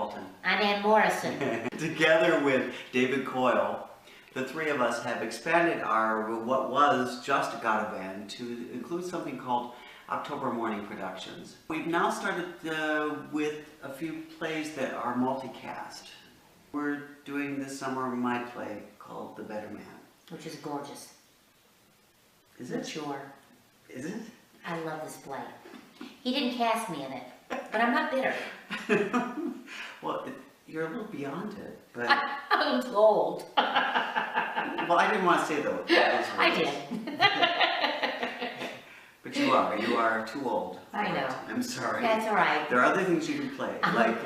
Walton. I'm Ann Morrison. Together with David Coyle, the three of us have expanded our what was just a Gotta Band to include something called October Morning Productions. We've now started with a few plays that are multicast. We're doing this summer my play called The Better Man. Which is gorgeous. Is it? Sure. Is it? I love this play. He didn't cast me in it, but I'm not bitter. Well, you're a little beyond it, but... I'm old. Well, I didn't want to say those words. I did. But you are too old. I know. I'm sorry. That's all right. There are other things you can play,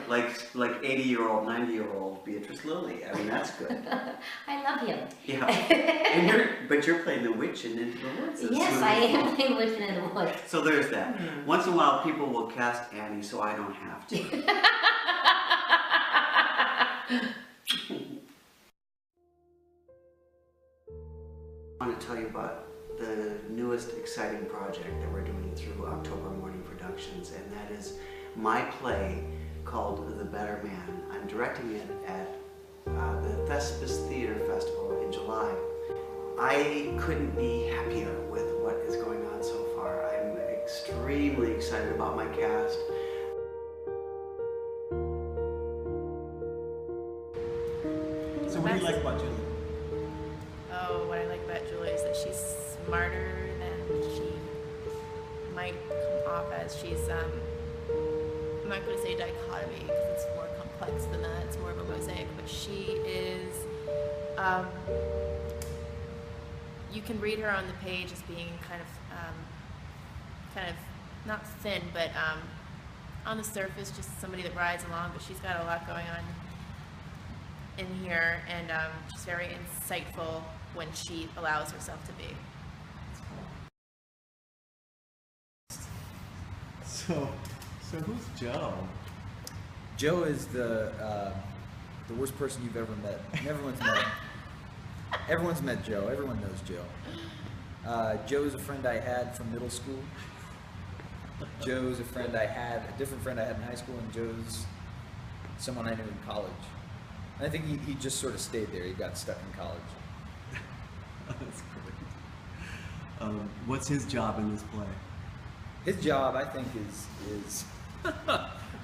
like 80-year-old, 90-year-old Beatrice Lilly. I mean, that's good. I love him. Yeah. But you're playing the witch in Into the Woods. Yes, I am playing Witch in the Woods. So there's that. Once in a while, people will cast Annie, so I don't have to. I want to tell you about the newest exciting project that we're doing through October Morning Productions, and that is my play called The Better Man. I'm directing it at the Thespis Theater Festival in July. I couldn't be happier with what is going on so far. I'm extremely excited about my cast. So what do you like about Julie? Oh, what I like about Julie is that she's smarter than she might come off as. She's, I'm not going to say dichotomy because it's more complex than that. It's more of a mosaic, but she is, you can read her on the page as being kind of not thin, but on the surface, just somebody that rides along, but she's got a lot going on in here, and she's very insightful when she allows herself to be. So who's Joe? Joe is the worst person you've ever met. Everyone's met Joe. Everyone knows Joe. Joe's a friend I had from middle school. Joe's a different friend I had in high school, and Joe's someone I knew in college. I think he just sort of stayed there. He got stuck in college. That's great. What's his job in this play? His job, I think, is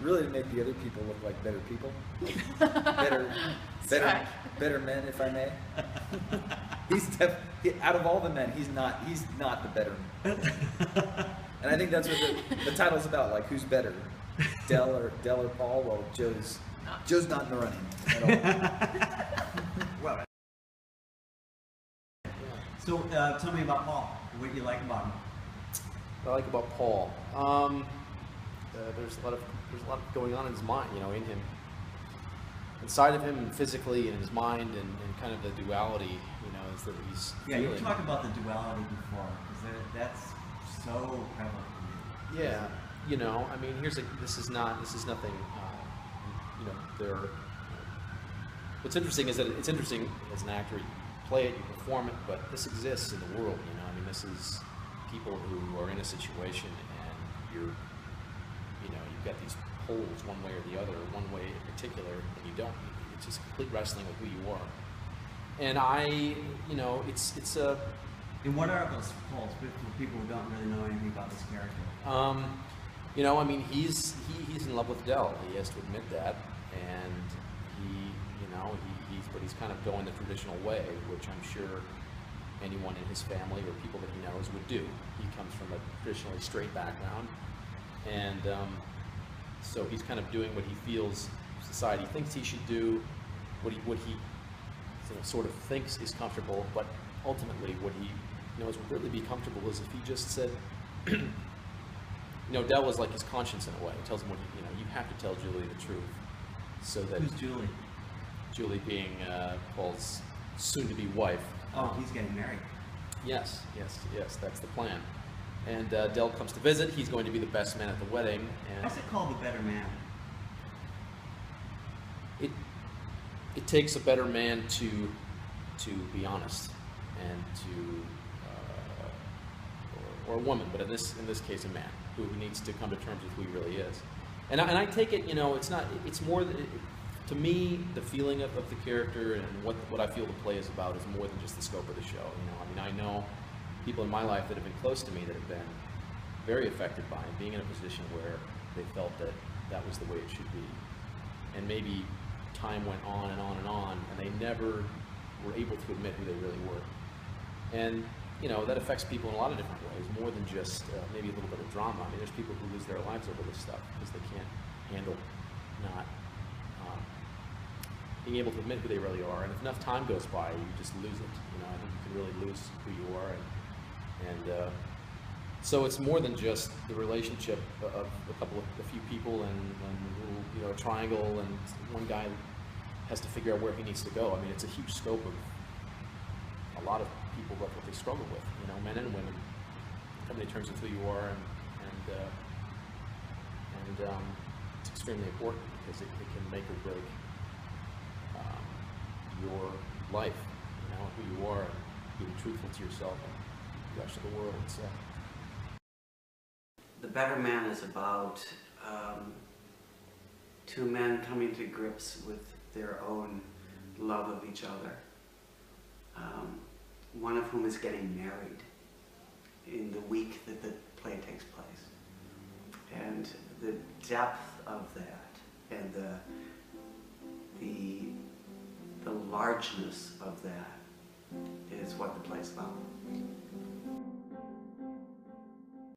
really to make the other people look like better people, better men, if I may. Out of all the men, he's not the better man. And I think that's what the title's about. Like, who's better, Del or Paul? Well, Joe's not in the running at all. Well, so tell me about Paul. What you like about him? What I like about Paul, there's a lot going on in his mind, in him, inside of him, and physically, and in his mind, and kind of the duality, is that he's feeling. You talked about the duality before, because that's so prevalent. Yeah, I mean, this is nothing. What's interesting is that it's interesting as an actor, you play it, you perform it, but this exists in the world. I mean, this is people who are in a situation, and you've got these poles one way or the other, one way in particular, and you don't. It's just complete wrestling with who you are. And it's a. And what are those poles for people who don't really know anything about this character? I mean, he's in love with Del. He has to admit that, and he's kind of going the traditional way, which I'm sure anyone in his family or people that he knows would do. He comes from a traditionally straight background, and so he's kind of doing what he feels society thinks he should do, what he sort of thinks is comfortable, but ultimately what he knows would really be comfortable is if he just said, Del was like his conscience in a way. He tells him what you have to tell Julie the truth, so that. Who's Julie? Julie being Paul's soon-to-be wife. Oh, he's getting married. Yes, that's the plan. And Del comes to visit. He's going to be the best man at the wedding. And what's it called, The Better Man? It takes a better man to be honest, and or a woman, but in this case, a man who needs to come to terms with who he really is. And I take it, you know, it's not, it's more, to me, the feeling of the character and what I feel the play is about is more than just the scope of the show. You know, I mean, I know people in my life that have been close to me that have been very affected by it, being in a position where they felt that that was the way it should be. And maybe time went on and on and on, and they never were able to admit who they really were. And, you know, that affects people in a lot of different ways, more than just maybe a little bit of drama. I mean, there's people who lose their lives over this stuff because they can't handle not being able to admit who they really are. And if enough time goes by, you just lose it. You know, I think you can really lose who you are. And so it's more than just the relationship of a few people and a little, you know, a triangle, and one guy has to figure out where he needs to go. I mean, it's a huge scope of a lot of people, what they struggle with, you know, men and women, coming to terms with who you are, and it's extremely important because it can make or break your life, you know, who you are, and being truthful to yourself and the rest of the world. So. The Better Man is about two men coming to grips with their own love of each other. One of whom is getting married in the week that the play takes place. And the depth of that and the largeness of that is what the play's about.